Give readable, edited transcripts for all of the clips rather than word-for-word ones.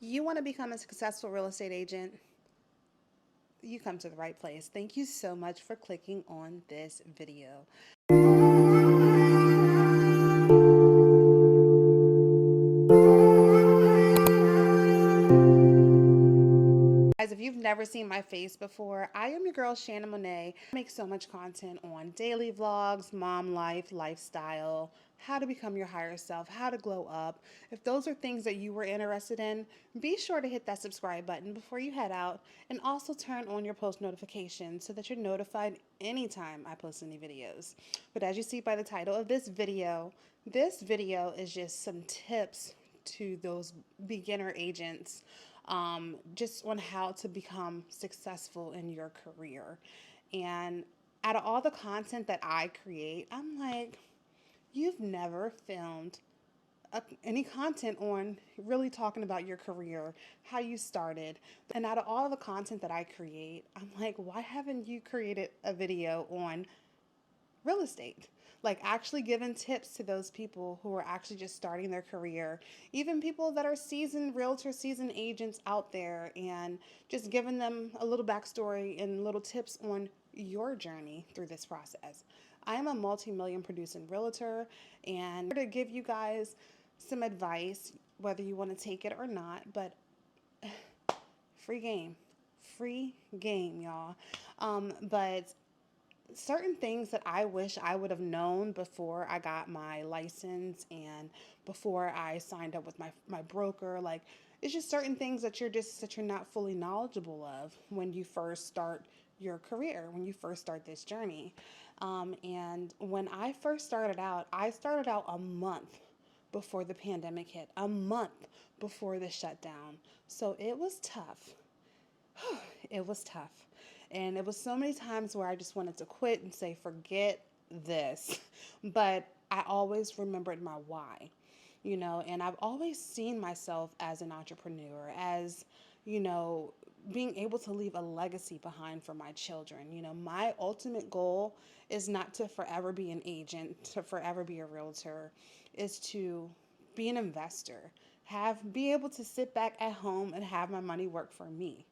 You want to become a successful real estate agent? You come to the right place. Thank you so much for clicking on this video. Guys, if you've never seen my face before, I am your girl ShannonMone't. I make so much content on daily vlogs, mom life, lifestyle, how to become your higher self, how to glow up. If those are things that you were interested in, be sure to hit that subscribe button before you head out, and also turn on your post notifications so that you're notified anytime I post any videos. But as you see by the title of this video is just some tips to those beginner agents, just on how to become successful in your career. And out of all the content that I create, I'm like, you've never filmed any content on really talking about your career, how you started. And out of all the content that I create, I'm like, why haven't you created a video on real estate? Like actually giving tips to those people who are actually just starting their career, even people that are seasoned realtors, seasoned agents out there, and just giving them a little backstory and little tips on your journey through this process. I am a multi-million producing realtor, and I'm here to give you guys some advice, whether you want to take it or not, but free game, y'all. But certain things that I wish I would have known before I got my license and before I signed up with my broker. Like, it's just certain things that you're not fully knowledgeable of when you first start your career, when you first start this journey. And when I first started out, I started out a month before the pandemic hit, a month before the shutdown. So it was tough. It was tough. And it was so many times where I just wanted to quit and say, forget this. But I always remembered my why, and I've always seen myself as an entrepreneur, as, being able to leave a legacy behind for my children. My ultimate goal is not to forever be an agent, to forever be a realtor, is to be an investor, be able to sit back at home and have my money work for me,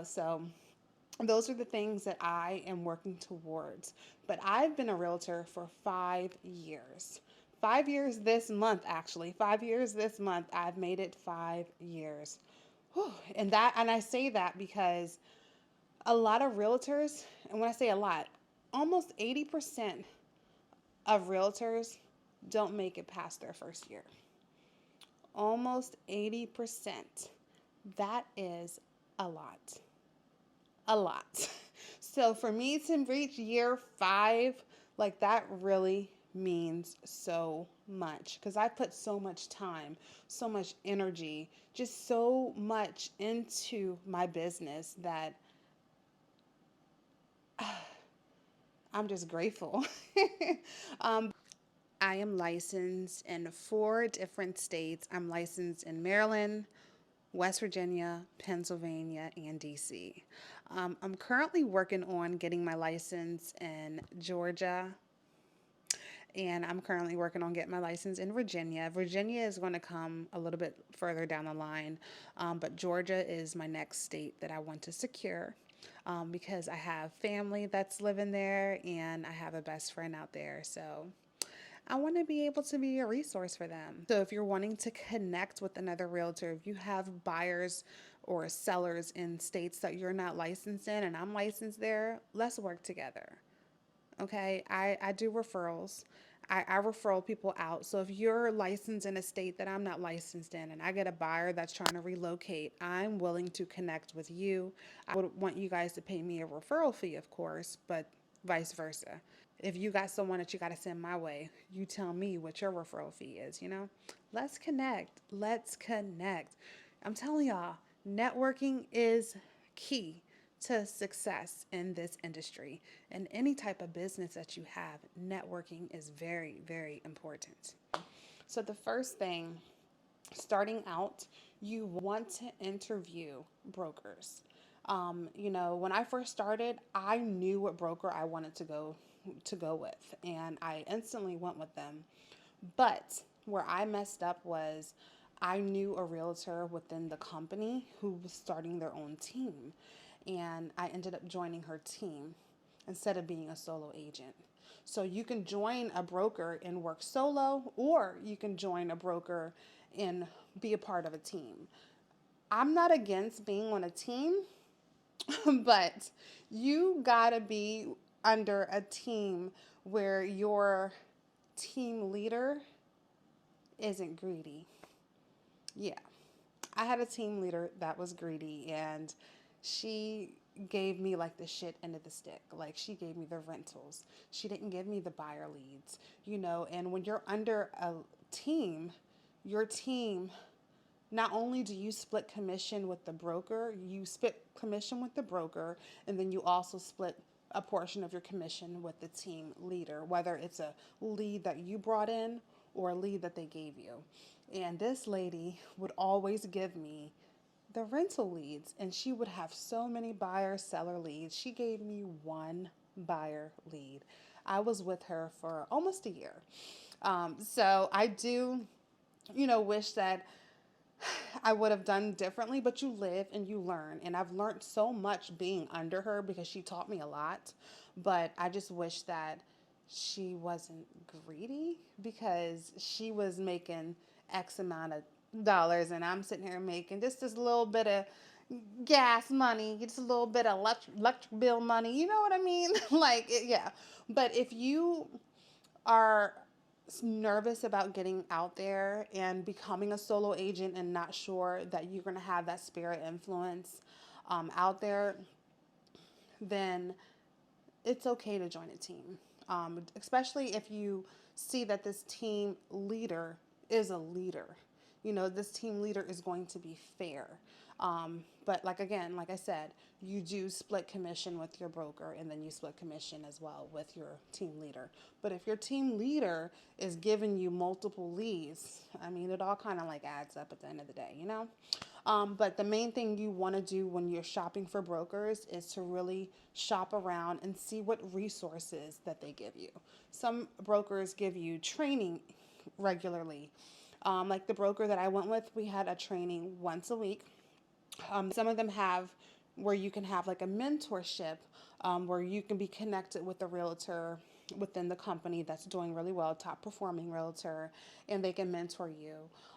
so those are the things that I am working towards. But I've been a realtor for 5 years. 5 years this month, actually. 5 years this month. I've made it 5 years. Whew. And I say that because a lot of realtors, and when I say a lot, almost 80% of realtors don't make it past their first year. Almost 80%. That is a lot. A lot. So for me to reach year 5, like, that really means so much, because I put so much time, so much energy, just so much into my business that I'm just grateful. I am licensed in 4 different states. I'm licensed in Maryland, West Virginia, Pennsylvania, and DC. I'm currently working on getting my license in Georgia, and I'm currently working on getting my license in Virginia. Virginia is going to come a little bit further down the line, but Georgia is my next state that I want to secure, because I have family that's living there, and I have a best friend out there. So I want to be able to be a resource for them. So if you're wanting to connect with another realtor, if you have buyers or sellers in states that you're not licensed in and I'm licensed there, let's work together. Okay, I do referrals. I referral people out. So if you're licensed in a state that I'm not licensed in and I get a buyer that's trying to relocate, I'm willing to connect with you. I would want you guys to pay me a referral fee, of course, but vice versa. If you got someone that you got to send my way, you tell me what your referral fee is. Let's connect. Let's connect. I'm telling y'all, networking is key to success in this industry. And any type of business that you have, networking is very, very important. So the first thing, starting out, you want to interview brokers. When I first started, I knew what broker I wanted to go with, and I instantly went with them. But where I messed up was I knew a realtor within the company who was starting their own team, and I ended up joining her team instead of being a solo agent. So you can join a broker and work solo, or you can join a broker and be a part of a team. I'm not against being on a team, but you gotta be under a team where your team leader isn't greedy. Yeah, I had a team leader that was greedy, and she gave me like the shit end of the stick. Like, she gave me the rentals. She didn't give me the buyer leads, and when you're under a team, your team, not only do you split commission with the broker, you split commission with the broker, and then you also split a portion of your commission with the team leader, whether it's a lead that you brought in or a lead that they gave you. And this lady would always give me the rental leads, and she would have so many buyer seller leads. She gave me one buyer lead. I was with her for almost a year. So I do, wish that I would have done differently, but you live and you learn. And I've learned so much being under her because she taught me a lot. But I just wish that she wasn't greedy, because she was making X amount of dollars and I'm sitting here making just this little bit of gas money, just a little bit of electric bill money. You know what I mean? Yeah. But if you are nervous about getting out there and becoming a solo agent and not sure that you're going to have that spirit influence out there, then it's okay to join a team. Especially if you see that this team leader is a leader. This team leader is going to be fair. But like I said, you do split commission with your broker, and then you split commission as well with your team leader. But if your team leader is giving you multiple leads, I mean, it all kind of like adds up at the end of the day. But the main thing you want to do when you're shopping for brokers is to really shop around and see what resources that they give you. Some brokers give you training regularly. Like the broker that I went with, we had a training once a week. Some of them have where you can have like a mentorship, where you can be connected with a realtor within the company that's doing really well, top performing realtor, and they can mentor you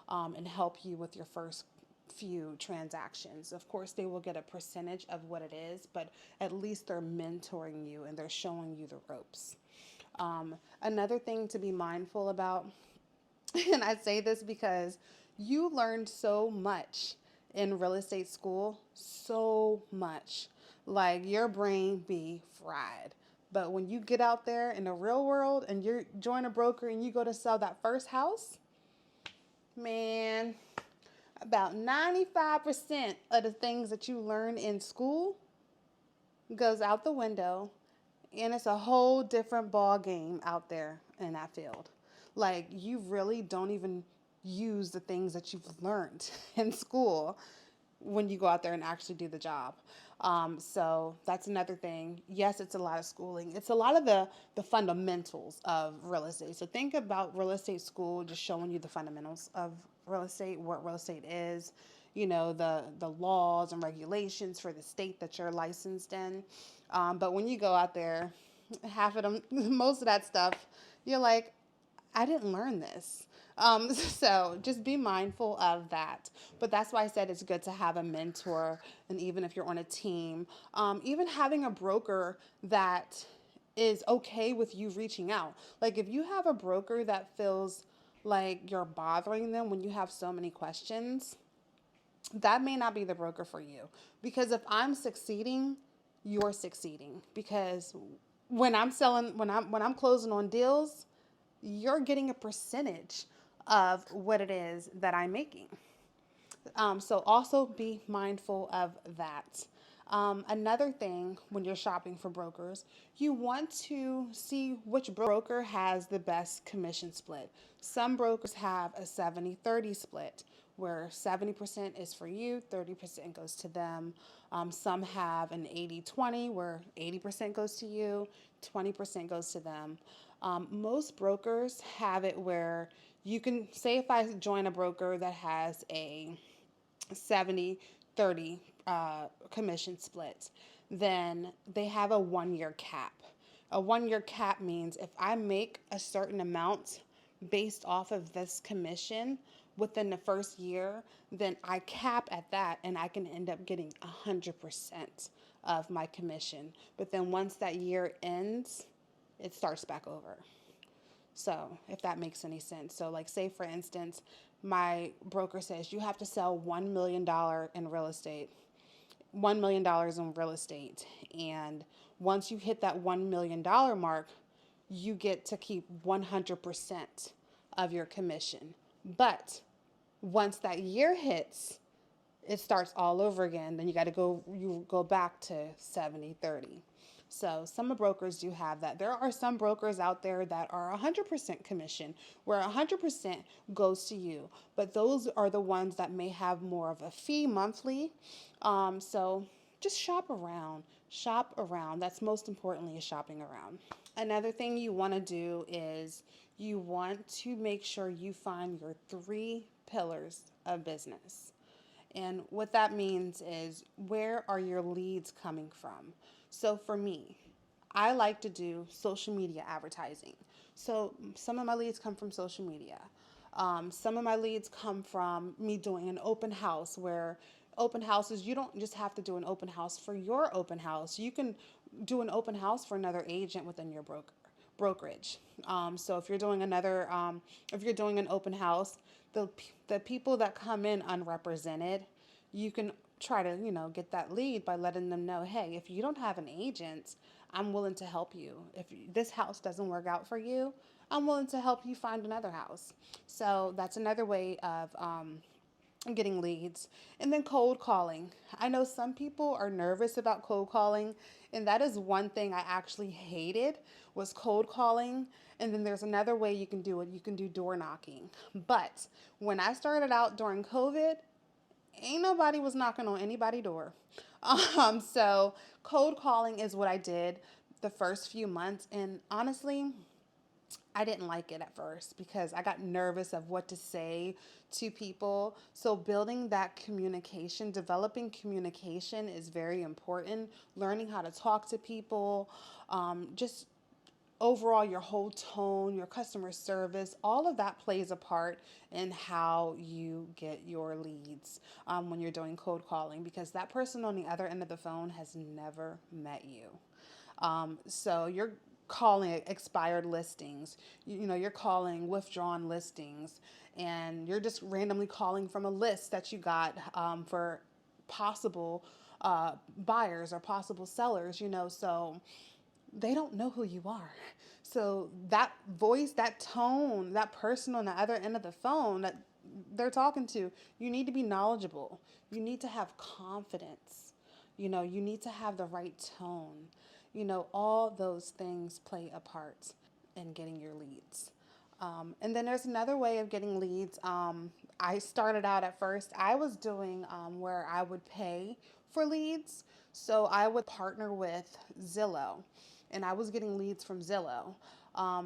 and help you with your first few transactions. Of course, they will get a percentage of what it is, but at least they're mentoring you and they're showing you the ropes. Another thing to be mindful about, and I say this because you learned so much in real estate school, so much. Like, your brain be fried. But when you get out there in the real world and you join a broker and you go to sell that first house, man, about 95% of the things that you learn in school goes out the window, and it's a whole different ball game out there in that field. Like, you really don't even use the things that you've learned in school when you go out there and actually do the job. So that's another thing. Yes, it's a lot of schooling. It's a lot of the fundamentals of real estate. So think about real estate school just showing you the fundamentals of real estate, what real estate is, the laws and regulations for the state that you're licensed in. But when you go out there, half of them, most of that stuff, you're like, I didn't learn this. So just be mindful of that. But that's why I said it's good to have a mentor. And even if you're on a team, even having a broker that is okay with you reaching out. Like, if you have a broker that feels like you're bothering them when you have so many questions, that may not be the broker for you. Because if I'm succeeding, you're succeeding. Because when I'm closing on deals, you're getting a percentage of what it is that I'm making. So also be mindful of that. Another thing when you're shopping for brokers, you want to see which broker has the best commission split. Some brokers have a 70-30 split, where 70% is for you, 30% goes to them. Some have an 80-20, where 80% goes to you, 20% goes to them. Most brokers have it where You can say if I join a broker that has a 70/30 commission split, then they have a 1 year cap. A 1 year cap means if I make a certain amount based off of this commission within the first year, then I cap at that and I can end up getting 100% of my commission. But then once that year ends, it starts back over. So, if that makes any sense. So, like, say for instance, my broker says you have to sell $1 million in real estate, $1 million in real estate. And once you hit that $1 million mark, you get to keep 100% of your commission. But once that year hits, it starts all over again. Then you go back to 70/30. So some brokers do have that. There are some brokers out there that are 100% commission, where 100% goes to you. But those are the ones that may have more of a fee monthly. So just shop around. Shop around. That's most importantly, is shopping around. Another thing you want to do is you want to make sure you find your 3 pillars of business. And what that means is, where are your leads coming from? So for me, I like to do social media advertising. So some of my leads come from social media. Some of my leads come from me doing an open house, where open houses, you don't just have to do an open house for your open house. You can do an open house for another agent within your brokerage. So if you're doing an open house, the people that come in unrepresented, you can try to get that lead by letting them know, hey, if you don't have an agent, I'm willing to help you. If this house doesn't work out for you, I'm willing to help you find another house. So that's another way of getting leads. And then cold calling. I know some people are nervous about cold calling, and that is one thing I actually hated, was cold calling. And then there's another way you can do it. You can do door knocking. But when I started out during COVID, ain't nobody was knocking on anybody's door. So cold calling is what I did the first few months, and honestly, I didn't like it at first because I got nervous of what to say to people. So building that communication, developing communication is very important. Learning how to talk to people, just overall your whole tone, your customer service, all of that plays a part in how you get your leads when you're doing cold calling, because that person on the other end of the phone has never met you. So you're calling expired listings, you're calling withdrawn listings, and you're just randomly calling from a list that you got for possible buyers or possible sellers, so they don't know who you are. So that voice, that tone, that person on the other end of the phone that they're talking to, you need to be knowledgeable. You need to have confidence. You need to have the right tone. All those things play a part in getting your leads. And then there's another way of getting leads. I started out at first, I was doing where I would pay for leads. So I would partner with Zillow, and I was getting leads from Zillow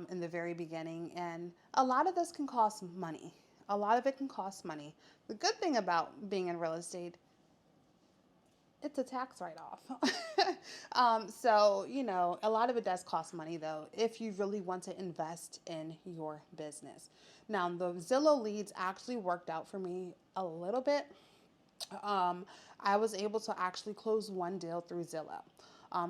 in the very beginning. And a lot of this can cost money. A lot of it can cost money. The good thing about being in real estate, it's a tax write-off. So, a lot of it does cost money, though, if you really want to invest in your business. Now, the Zillow leads actually worked out for me a little bit. I was able to actually close one deal through Zillow.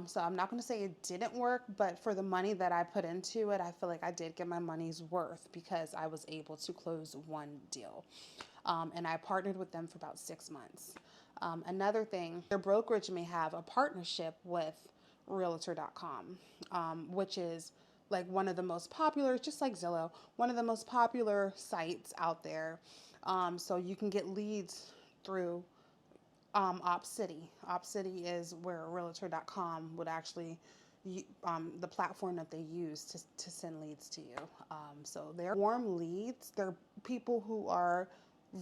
So I'm not going to say it didn't work, but for the money that I put into it, I feel like I did get my money's worth because I was able to close one deal. And I partnered with them for about 6 months. Another thing, their brokerage may have a partnership with Realtor.com, which is like one of the most popular, just like Zillow, one of the most popular sites out there. So you can get leads through OpCity. OpCity is where Realtor.com would actually, the platform that they use to send leads to you. So they're warm leads. They're people who are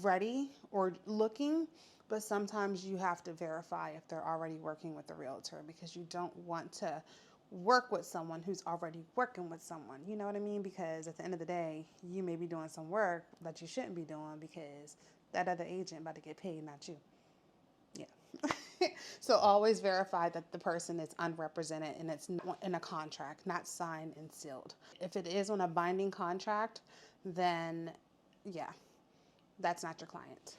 ready or looking, but sometimes you have to verify if they're already working with the realtor, because you don't want to work with someone who's already working with someone. You know what I mean? Because at the end of the day, you may be doing some work that you shouldn't be doing because that other agent about to get paid, not you. Yeah. So always verify that the person is unrepresented and it's in a contract, not signed and sealed. If it is on a binding contract, then yeah, that's not your client.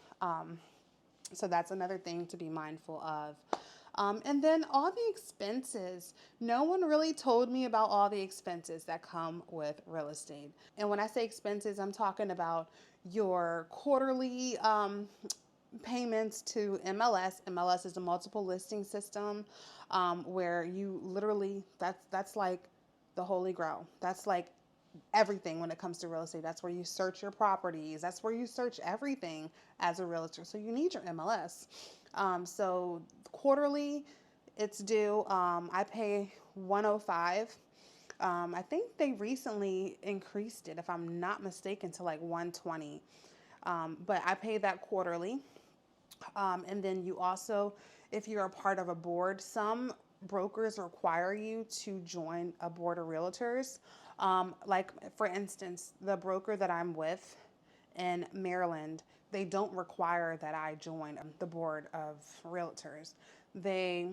So that's another thing to be mindful of. And then all the expenses. No one really told me about all the expenses that come with real estate. And when I say expenses, I'm talking about your quarterly payments to MLS. MLS is a multiple listing system, where you literally, that's like the holy grail. That's like everything when it comes to real estate. That's where you search your properties. That's where you search everything as a realtor. So you need your MLS. So quarterly, it's due. I pay 105. I think they recently increased it, if I'm not mistaken, to like 120. But I pay that quarterly. And then you also, if you're a part of a board, some brokers require you to join a board of realtors. Like, for instance, the broker that I'm with in Maryland, they don't require that I join the board of realtors. They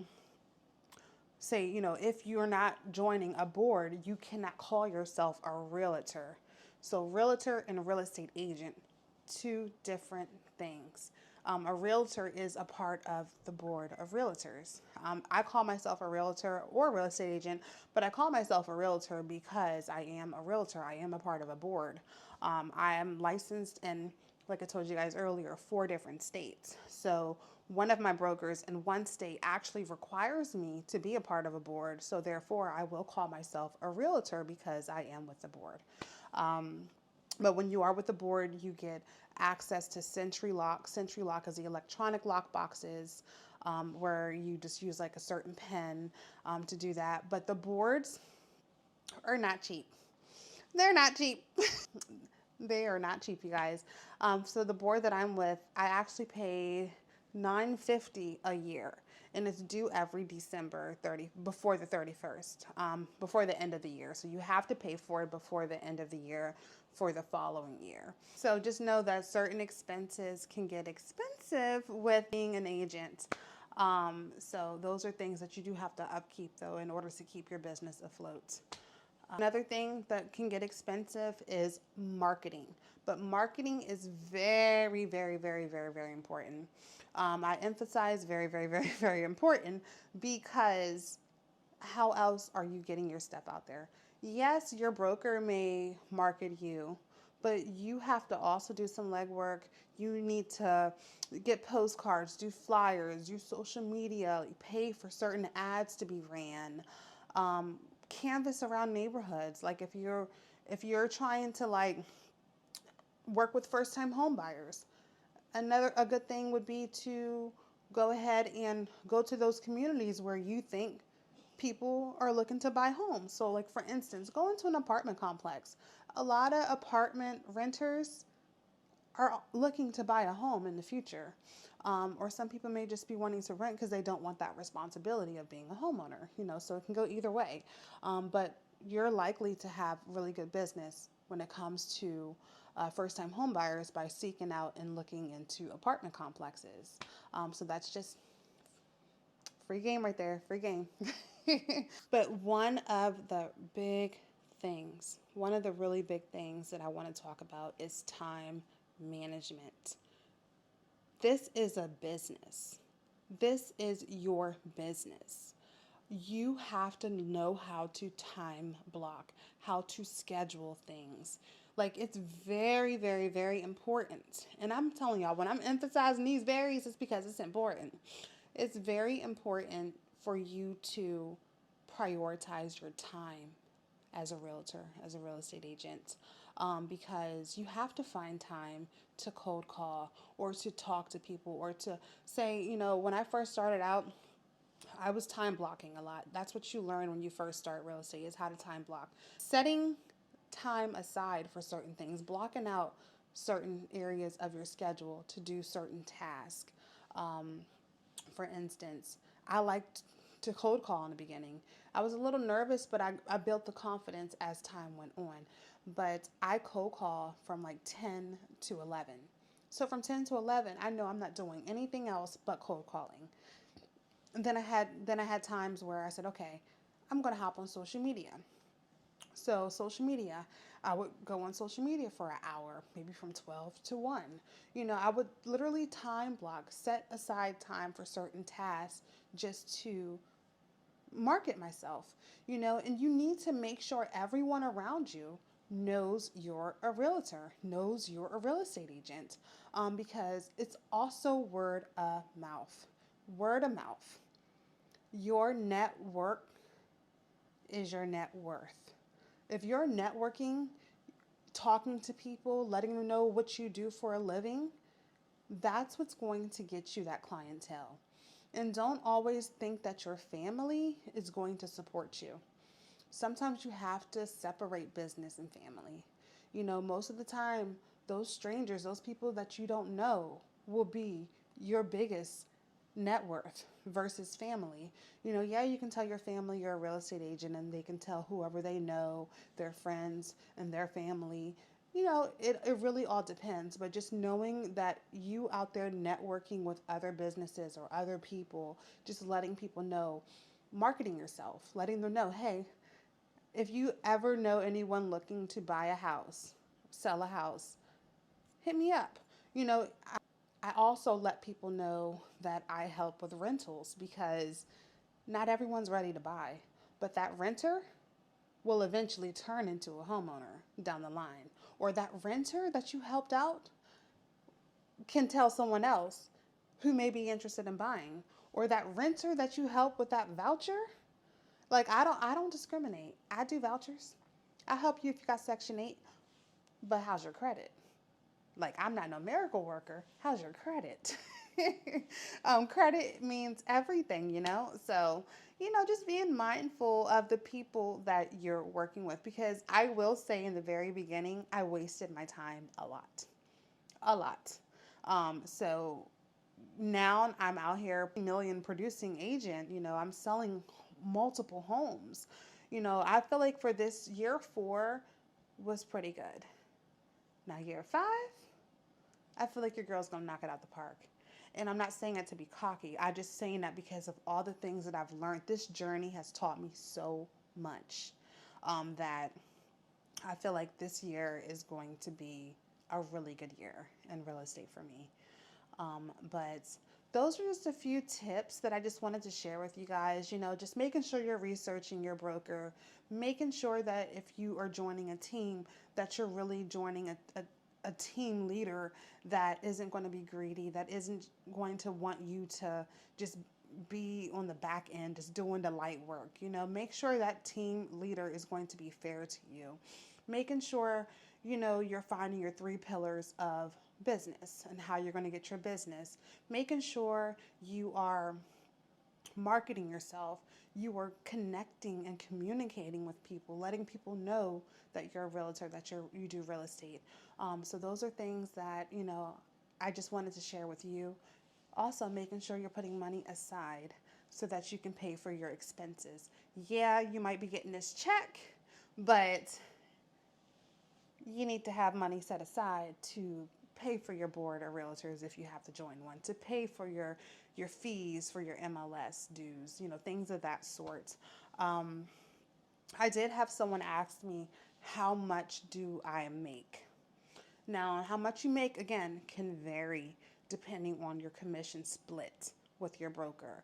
say, if you're not joining a board, you cannot call yourself a realtor. So realtor and real estate agent, two different things. A realtor is a part of the board of realtors. I call myself a realtor or real estate agent, but I call myself a realtor because I am a realtor. I am a part of a board. I am licensed in, like I told you guys earlier, 4 different states. So one of my brokers in one state actually requires me to be a part of a board. So therefore, I will call myself a realtor because I am with the board. But when you are with the board, you get access to Sentry Lock. Sentry Lock is the electronic lock boxes, where you just use like a certain pen to do that. But the boards are not cheap. They're not cheap. They are not cheap, you guys. So the board that I'm with, I actually pay $950 a year, and it's due every December 30 before the 31st, before the end of the year. So you have to pay for it before the end of the year for the following year. So just know that certain expenses can get expensive with being an agent. So those are things that you do have to upkeep, though, in order to keep your business afloat. Another thing that can get expensive is marketing. But marketing is very, very, very, very, very important. I emphasize very, very, very, very important, because how else are you getting your stuff out there? Yes, your broker may market you, but you have to also do some legwork. You need to get postcards, do flyers, use social media, pay for certain ads to be ran. Canvas around neighborhoods. Like if you're trying to like work with first-time home buyers, a good thing would be to go ahead and go to those communities where you think people are looking to buy homes. So like, for instance, go into an apartment complex. A lot of apartment renters are looking to buy a home in the future. Or some people may just be wanting to rent because they don't want that responsibility of being a homeowner, so it can go either way. But you're likely to have really good business when it comes to first-time home buyers by seeking out and looking into apartment complexes. So that's just free game right there, free game. But one of the really big things that I want to talk about is time management. This is a business. This is your business. You have to know how to time block, how to schedule things. Like, it's very, very, very important. And I'm telling y'all, when I'm emphasizing these varies, it's because it's important. It's very important for you to prioritize your time as a realtor, as a real estate agent, because you have to find time to cold call or to talk to people or to say, when I first started out, I was time blocking a lot. That's what you learn when you first start real estate, is how to time block. Setting time aside for certain things, blocking out certain areas of your schedule to do certain tasks. For instance, I like to cold call in the beginning. I was a little nervous, but I built the confidence as time went on. But I cold call from like 10 to 11. So from 10 to 11, I know I'm not doing anything else but cold calling. And then I had times where I said, okay, I'm going to hop on social media. So social media, I would go on social media for an hour, maybe from 12 to 1. I would literally time block, set aside time for certain tasks just to market myself, and you need to make sure everyone around you knows you're a realtor, knows you're a real estate agent, because it's also word of mouth. Word of mouth. Your network is your net worth. If you're networking, talking to people, letting them know what you do for a living, that's what's going to get you that clientele. And don't always think that your family is going to support you. Sometimes you have to separate business and family. Most of the time, those strangers, those people that you don't know, will be your biggest net worth versus family. Yeah, you can tell your family you're a real estate agent, and they can tell whoever they know, their friends and their family. It really all depends, but just knowing that you out there networking with other businesses or other people, just letting people know, marketing yourself, letting them know, hey, if you ever know anyone looking to buy a house, sell a house, hit me up. I also let people know that I help with rentals, because not everyone's ready to buy, but that renter will eventually turn into a homeowner down the line. Or that renter that you helped out can tell someone else who may be interested in buying. Or that renter that you help with that voucher. Like, I don't discriminate. I do vouchers. I help you if you got Section 8, but how's your credit? Like, I'm not no miracle worker. How's your credit? Credit means everything. So, just being mindful of the people that you're working with, because I will say in the very beginning, I wasted my time a lot. A lot. So now I'm out here, million producing agent, I'm selling multiple homes. I feel like for this year 4 was pretty good. Now year 5, I feel like your girl's gonna knock it out the park. And I'm not saying that to be cocky. I'm just saying that because of all the things that I've learned. This journey has taught me so much, that I feel like this year is going to be a really good year in real estate for me. But those are just a few tips that I just wanted to share with you guys. Just making sure you're researching your broker, making sure that if you are joining a team, that you're really joining a team leader that isn't going to be greedy, that isn't going to want you to just be on the back end, just doing the light work. Make sure that team leader is going to be fair to you. Making sure, you're finding your 3 pillars of business and how you're going to get your business. Making sure you are marketing yourself, you are connecting and communicating with people, letting people know that you're a realtor, that you do real estate. So those are things that, I just wanted to share with you. Also, making sure you're putting money aside so that you can pay for your expenses. Yeah, you might be getting this check, but you need to have money set aside to pay for your board of realtors if you have to join one, to pay for your fees for your MLS dues, things of that sort. I did have someone ask me, how much do I make? Now, how much you make, again, can vary depending on your commission split with your broker.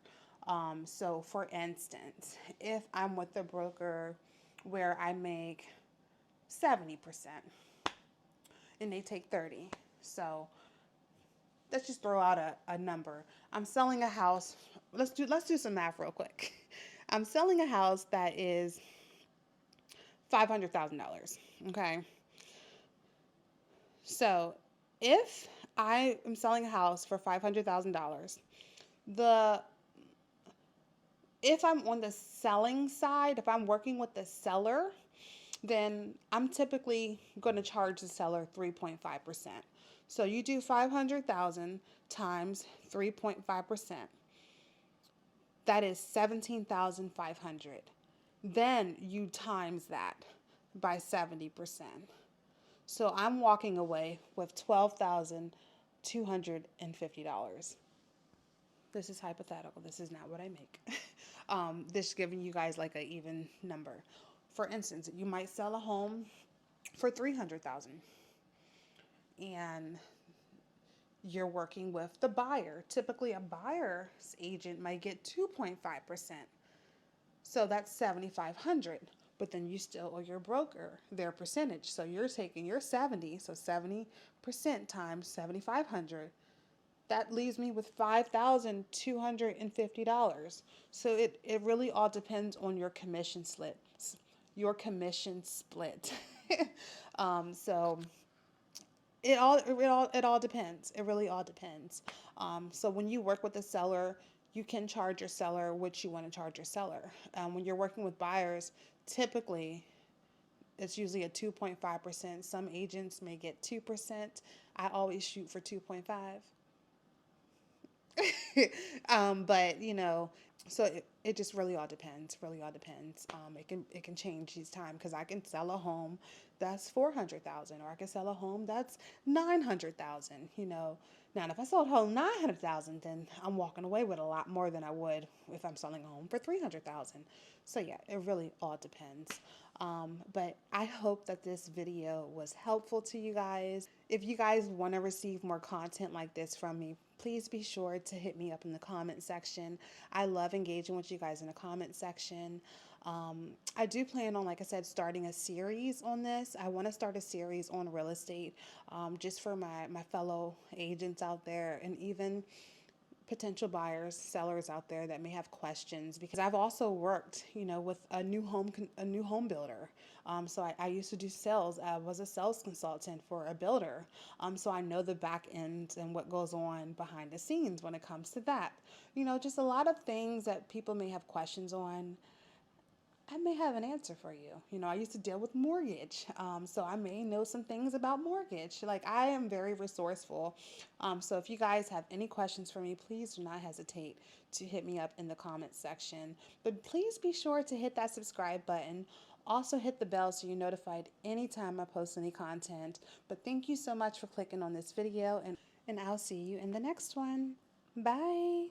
So, for instance, if I'm with a broker where I make 70% and they take 30, so let's just throw out a number. I'm selling a house. Let's do some math real quick. I'm selling a house that is $500,000. Okay. So if I am selling a house for $500,000, if I'm on the selling side, if I'm working with the seller, then I'm typically going to charge the seller 3.5%. So you do 500,000 times 3.5%. that is 17,500. Then you times that by 70%. So I'm walking away with $12,250. This is hypothetical. This is not what I make. This is giving you guys like an even number. For instance, you might sell a home for 300,000, and you're working with the buyer. Typically, a buyer's agent might get 2.5%. So that's 7,500. But then you still owe your broker their percentage. So you're taking your 70, so 70% times 7,500. That leaves me with $5,250. So it really all depends on your commission split. Your commission split. So it all depends. It really all depends. So when you work with a seller, you can charge your seller what you want to charge your seller. When you're working with buyers, typically it's usually a 2.5%. Some agents may get 2%. I always shoot for 2.5. But so it just really all depends. Really all depends. It can change each time because I can sell a home that's 400,000, or I can sell a home that's 900,000. Now if I sold a home 900,000, then I'm walking away with a lot more than I would if I'm selling a home for 300,000. So yeah, it really all depends. But I hope that this video was helpful to you guys. If you guys want to receive more content like this from me, please be sure to hit me up in the comment section. I love engaging with you guys in the comment section. I do plan on, like I said, starting a series on this. I want to start a series on real estate, just for my fellow agents out there, and even potential buyers, sellers out there that may have questions, because I've also worked, with a new home builder. So I used to do sales. I was a sales consultant for a builder. So I know the back end and what goes on behind the scenes when it comes to that. Just a lot of things that people may have questions on. I may have an answer for you. I used to deal with mortgage, so I may know some things about mortgage. Like, I am very resourceful. So if you guys have any questions for me, please do not hesitate to hit me up in the comment section. But please be sure to hit that subscribe button. Also hit the bell so you're notified anytime I post any content. But thank you so much for clicking on this video, and I'll see you in the next one. Bye.